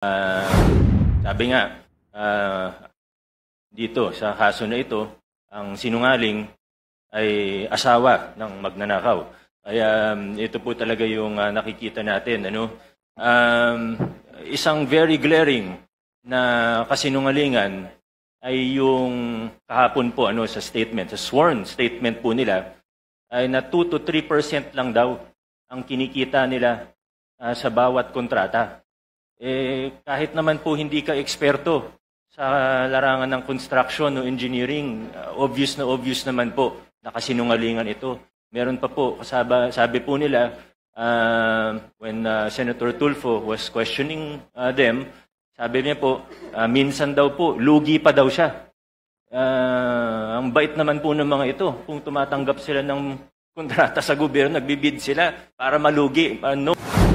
Sabi nga, dito sa kaso na ito, ang sinungaling ay asawa ng magnanakaw. Kaya ito po talaga yung nakikita natin. Isang very glaring na kasinungalingan ay yung kahapon po sa statement, sa sworn statement po nila, ay na 2 to 3% lang daw ang kinikita nila sa bawat kontrata. Kahit naman po hindi ka eksperto sa larangan ng construction o engineering, obvious naman po na kasinungalingan ito. Meron pa po, sabi po nila, when Senator Tulfo was questioning them, sabi niya po, minsan daw po, lugi pa daw siya. Ang bait naman po ng mga ito, kung tumatanggap sila ng kontrata sa gobyerno, nagbibid sila para malugi.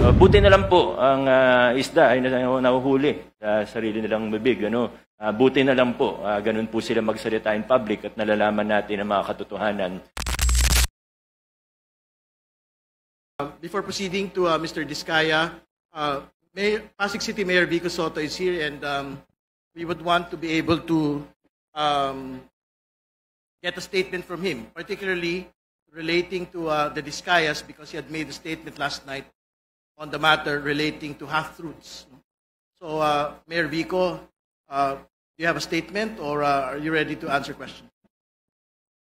Buti na lang po ang isda ay nahuhuli sa sarili nilang bibig. Buti na lang po, ganun po sila magsalita in public at nalalaman natin ang mga katotohanan. Before proceeding to Mr. Diskaya, Pasig City Mayor Vico Soto is here, and we would want to be able to get a statement from him, particularly relating to the Diskayas, because he had made a statement last night on the matter relating to half-truths. So, Mayor Vico, do you have a statement, or are you ready to answer questions?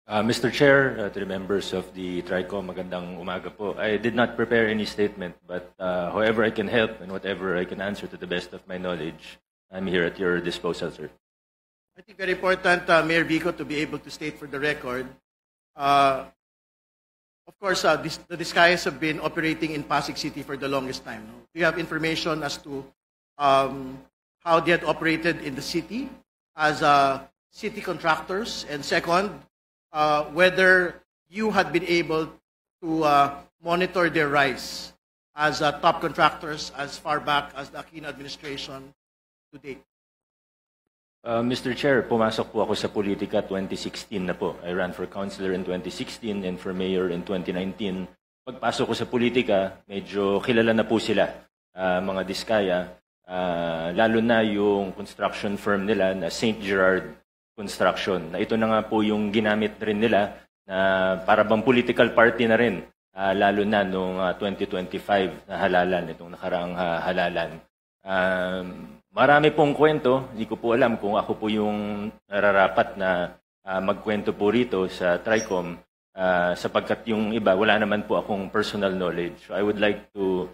Mr. Chair, to the members of the TRICOM, magandang umaga po. I did not prepare any statement, but however I can help and whatever I can answer to the best of my knowledge, I'm here at your disposal, sir. I think very important, Mayor Vico, to be able to state for the record. Of course, the Diskayas have been operating in Pasig City for the longest time. Do you have information as to how they had operated in the city as city contractors? And second, whether you had been able to monitor their rise as top contractors as far back as the Aquino administration to date? Mr. Chair, pumasok po ako sa politika 2016 na po. I ran for councilor in 2016 and for mayor in 2019. Pagpasok ko sa politika, medyo kilala na po sila, mga Diskaya, lalo na yung construction firm nila na St. Gerard Construction. Na ito na nga po yung ginamit rin nila na para bang political party na rin, lalo na noong 2025 na halalan, itong nakaraang halalan. Marami pong kwento, hindi ko po alam kung ako po yung nararapat na magkwento po rito sa TRICOM, sapagkat yung iba, wala naman po akong personal knowledge. So I would like to,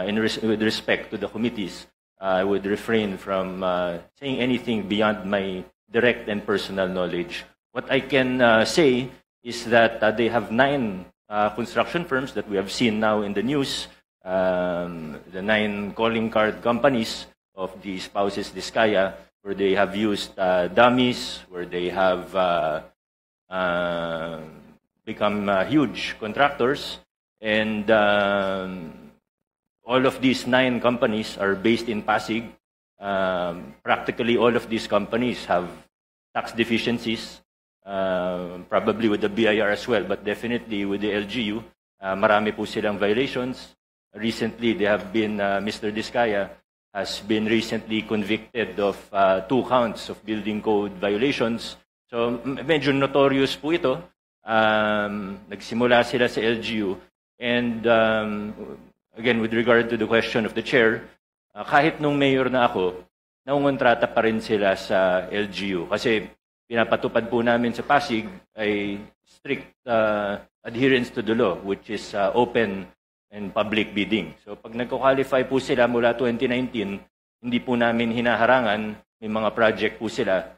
with respect to the committees, I would refrain from saying anything beyond my direct and personal knowledge. What I can say is that they have 9 construction firms that we have seen now in the news, the 9 calling card companies of the spouses Diskaya, where they have used dummies, where they have become huge contractors, and all of these 9 companies are based in Pasig. Practically all of these companies have tax deficiencies, probably with the BIR as well, but definitely with the LGU. Marami po silang violations. Recently, they have been, Mr. Diskaya has been recently convicted of 2 counts of building code violations. So medyo notorious po ito. Nagsimula sila sa LGU. And again, with regard to the question of the chair, kahit nung mayor na ako, naungontrata pa rin sila sa LGU. Kasi pinapatupad po namin sa Pasig ay strict adherence to the law, which is open and public bidding. So pag nagko-qualify po sila mula 2019, hindi po namin hinaharangan, may mga project po sila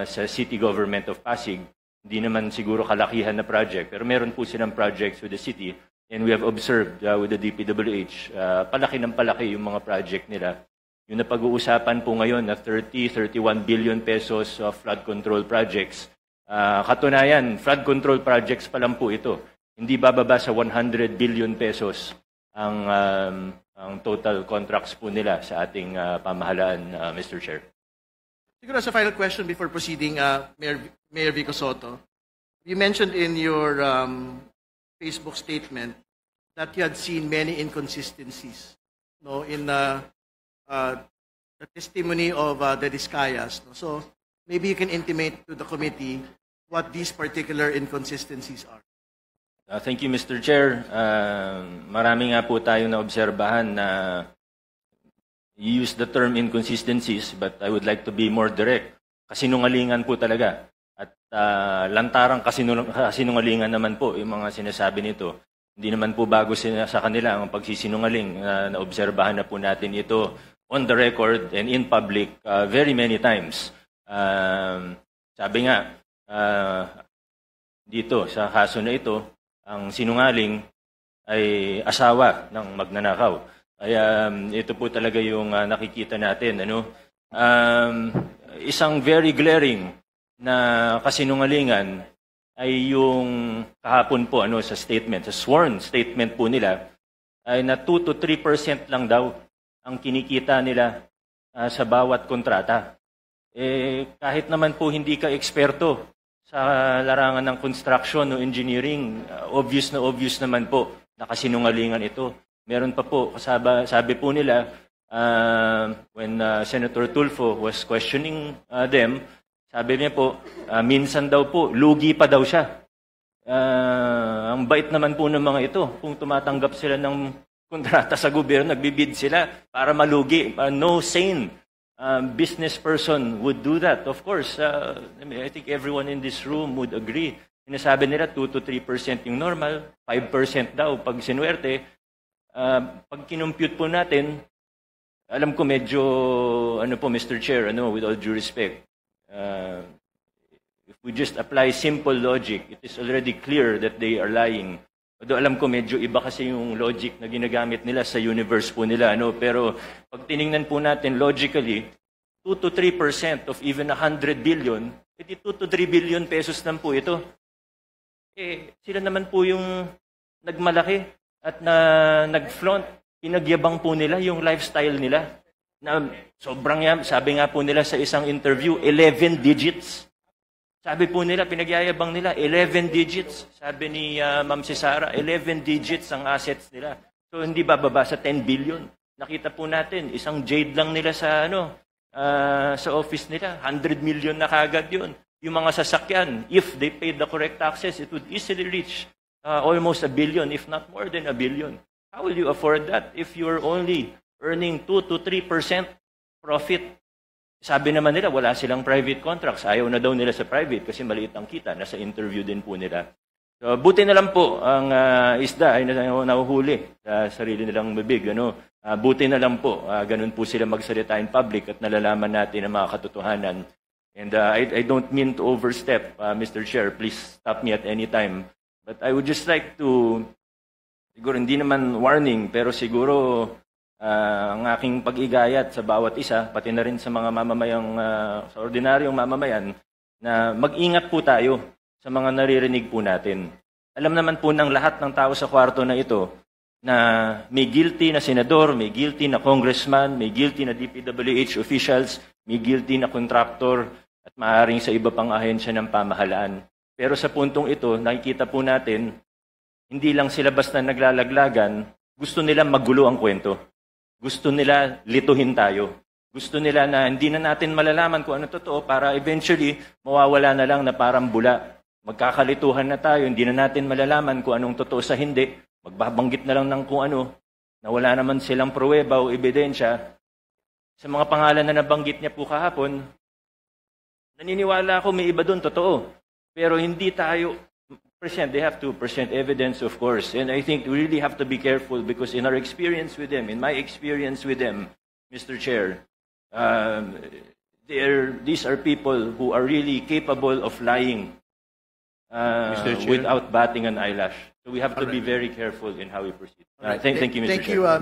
sa city government of Pasig. Hindi naman siguro kalakihan na project, pero meron po silang projects with the city, and we have observed with the DPWH, palaki ng palaki yung mga project nila. Yung napag-uusapan po ngayon na 31 billion pesos of flood control projects, katunayan, flood control projects pa lang po ito. Hindi bababa sa 100 billion pesos ang total contracts po nila sa ating pamahalaan, Mr. Chair. Siguro as a final question before proceeding, Mayor Vico Soto, you mentioned in your Facebook statement that you had seen many inconsistencies in the testimony of the Discayas. No? So maybe you can intimate to the committee what these particular inconsistencies are. Thank you, Mr. Chair. Marami nga po tayo na obserbahan na you use the term inconsistencies, but I would like to be more direct. Kasinungalingan po talaga. At lantarang kasinungalingan naman po yung mga sinasabi nito. Hindi naman po bago sa kanila ang pagsisinungaling. Naobserbahan na po natin ito on the record and in public very many times. Sabi nga, dito sa kaso na ito, ang sinungaling ay asawa ng magnanakaw. Kaya ito po talaga yung nakikita natin. Isang very glaring na kasinungalingan ay yung kahapon po sa statement, sa sworn statement po nila, ay na 2 to 3% lang daw ang kinikita nila sa bawat kontrata. Kahit naman po hindi ka eksperto sa larangan ng construction o engineering, obvious naman po na kasinungalingan ito. Meron pa po, sabi po nila, when Senator Tulfo was questioning them, sabi niya po, minsan daw po, lugi pa daw siya. Ang bait naman po ng mga ito, kung tumatanggap sila ng kontrata sa gobyerno, nagbibid sila para malugi. No sane business person would do that. Of course, I think everyone in this room would agree. Sinasabi nila 2 to 3% yung normal, 5% daw pag sinuwerte. Pag kinumpute po natin, alam ko medyo, Mr. Chair, with all due respect, if we just apply simple logic, it is already clear that they are lying. Although alam ko medyo iba kasi yung logic na ginagamit nila sa universe po nila. Pero pag tiningnan po natin logically, 2 to 3% of even 100 billion, 2 to 3 billion pesos lang po ito. Sila naman po yung nagmalaki at nag-flaunt. Pinagyabang po nila yung lifestyle nila. Na sobrang sabi nga po nila sa isang interview, 11 digits. Sabi po nila, pinagyayabang nila, 11 digits. Sabi ni Ma'am Cesara, 11 digits ang assets nila. So hindi bababa sa 10 billion. Nakita po natin, isang jade lang nila sa sa office nila, 100 million na kagad yun. Yung mga sasakyan, if they paid the correct taxes, it would easily reach almost 1 billion, if not more than 1 billion. How will you afford that if you're only earning 2 to 3% profit? Sabi naman nila, wala silang private contracts. Ayaw na daw nila sa private kasi maliit ang kita. Nasa interview din po nila. So, buti na lang po ang isda ay nahuhuli sa sarili nilang bibig. Buti na lang po. Ganun po sila magsalita in public at nalalaman natin ang mga katotohanan. And I don't mean to overstep, Mr. Chair. Please stop me at any time. But I would just like to, siguro hindi naman warning, pero siguro ang aking pag-igayat sa bawat isa, pati na rin sa mga mamamayang, sa ordinaryong mamamayan, na mag-ingat po tayo sa mga naririnig po natin. Alam naman po ng lahat ng tao sa kwarto na ito na may guilty na senador, may guilty na congressman, may guilty na DPWH officials, may guilty na contractor, at maaaring sa iba pang ahensya ng pamahalaan. Pero sa puntong ito, nakikita po natin, hindi lang sila basta naglalaglagan, gusto nila magulo ang kwento. Gusto nila lituhin tayo. Gusto nila na hindi na natin malalaman kung ano totoo para eventually mawawala na lang na parang bula. Magkakalituhan na tayo, hindi na natin malalaman kung anong totoo sa hindi. Magbabanggit na lang ng kung ano, na wala naman silang pruweba o ebidensya. Sa mga pangalan na nabanggit niya po kahapon, naniniwala ako may iba doon, totoo. Pero hindi tayo present. They have to present evidence, of course. And I think we really have to be careful because in our experience with them, in my experience with them, Mr. Chair, these are people who are really capable of lying without batting an eyelash. So we have to be very careful in how we proceed. Thank you, Mr. Chair.